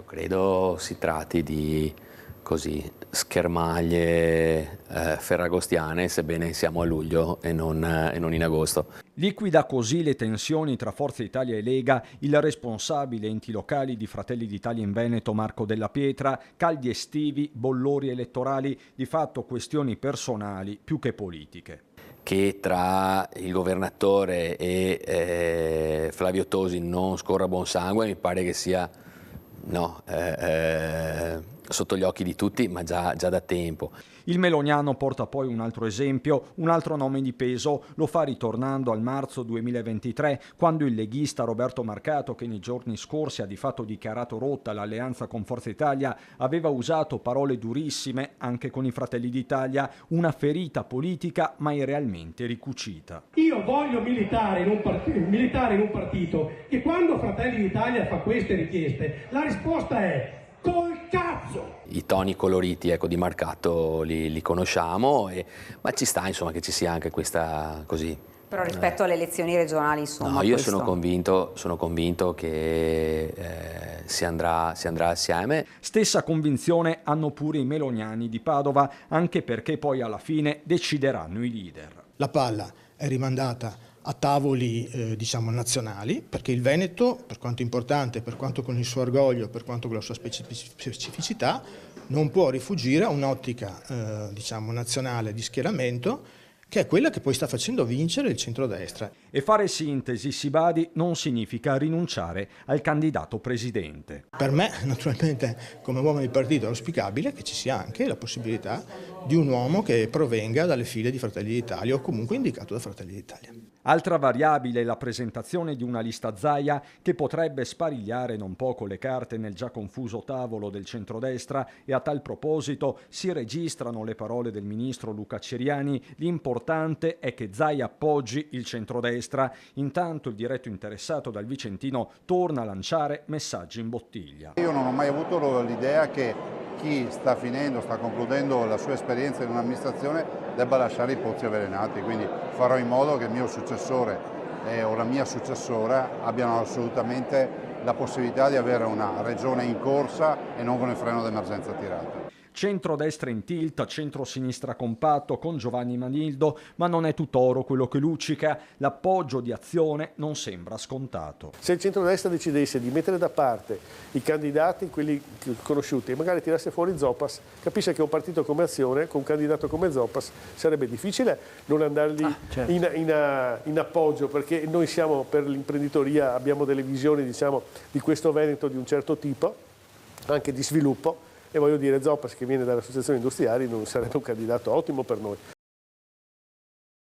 Credo si tratti di schermaglie ferragostiane, sebbene siamo a luglio e non in agosto. Liquida così le tensioni tra Forza Italia e Lega il responsabile enti locali di Fratelli d'Italia in Veneto Marco Della Pietra, caldi estivi, bollori elettorali, di fatto questioni personali più che politiche. Che tra il governatore e Flavio Tosi non scorra buon sangue, mi pare che sia sotto gli occhi di tutti, ma già da tempo. Il meloniano porta poi un altro esempio, un altro nome di peso, lo fa ritornando al marzo 2023, quando il leghista Roberto Marcato, che nei giorni scorsi ha di fatto dichiarato rotta l'alleanza con Forza Italia, aveva usato parole durissime anche con i Fratelli d'Italia, una ferita politica mai realmente ricucita. Io voglio militare in un partito che quando Fratelli d'Italia fa queste richieste, la risposta è col cazzo! I toni coloriti di Marcato li conosciamo, ma ci sta insomma che ci sia anche questa così. Però rispetto alle elezioni regionali, insomma. No, io sono convinto che si andrà assieme. Stessa convinzione hanno pure i meloniani di Padova, anche perché poi alla fine decideranno i leader. La palla è rimandata a tavoli nazionali, perché il Veneto, per quanto importante, per quanto con il suo orgoglio, per quanto con la sua specificità, non può rifugire a un'ottica nazionale di schieramento, che è quella che poi sta facendo vincere il centrodestra. E fare sintesi, si badi, non significa rinunciare al candidato presidente. Per me, naturalmente, come uomo di partito, è auspicabile che ci sia anche la possibilità di un uomo che provenga dalle file di Fratelli d'Italia o comunque indicato da Fratelli d'Italia. Altra variabile è la presentazione di una lista Zaia che potrebbe sparigliare non poco le carte nel già confuso tavolo del centrodestra, e a tal proposito si registrano le parole del ministro Luca Ceriani: l'importante è che Zaia appoggi il centrodestra. Intanto il diretto interessato dal Vicentino torna a lanciare messaggi in bottiglia. Io non ho mai avuto l'idea che chi sta concludendo la sua esperienza in un'amministrazione debba lasciare i pozzi avvelenati, quindi farò in modo che il mio successore o la mia successora abbiano assolutamente la possibilità di avere una regione in corsa e non con il freno d'emergenza tirato. Centrodestra in tilt, centrosinistra compatto con Giovanni Manildo, ma non è tutt'oro quello che luccica. L'appoggio di Azione non sembra scontato. Se il centrodestra decidesse di mettere da parte i candidati, quelli conosciuti, e magari tirasse fuori Zopas, capisce che un partito come Azione, con un candidato come Zopas, sarebbe difficile non andargli in appoggio, perché noi siamo per l'imprenditoria, abbiamo delle visioni di questo Veneto di un certo tipo, anche di sviluppo. E voglio dire, Zopas, che viene dalle associazioni industriali, non sarebbe un candidato ottimo per noi.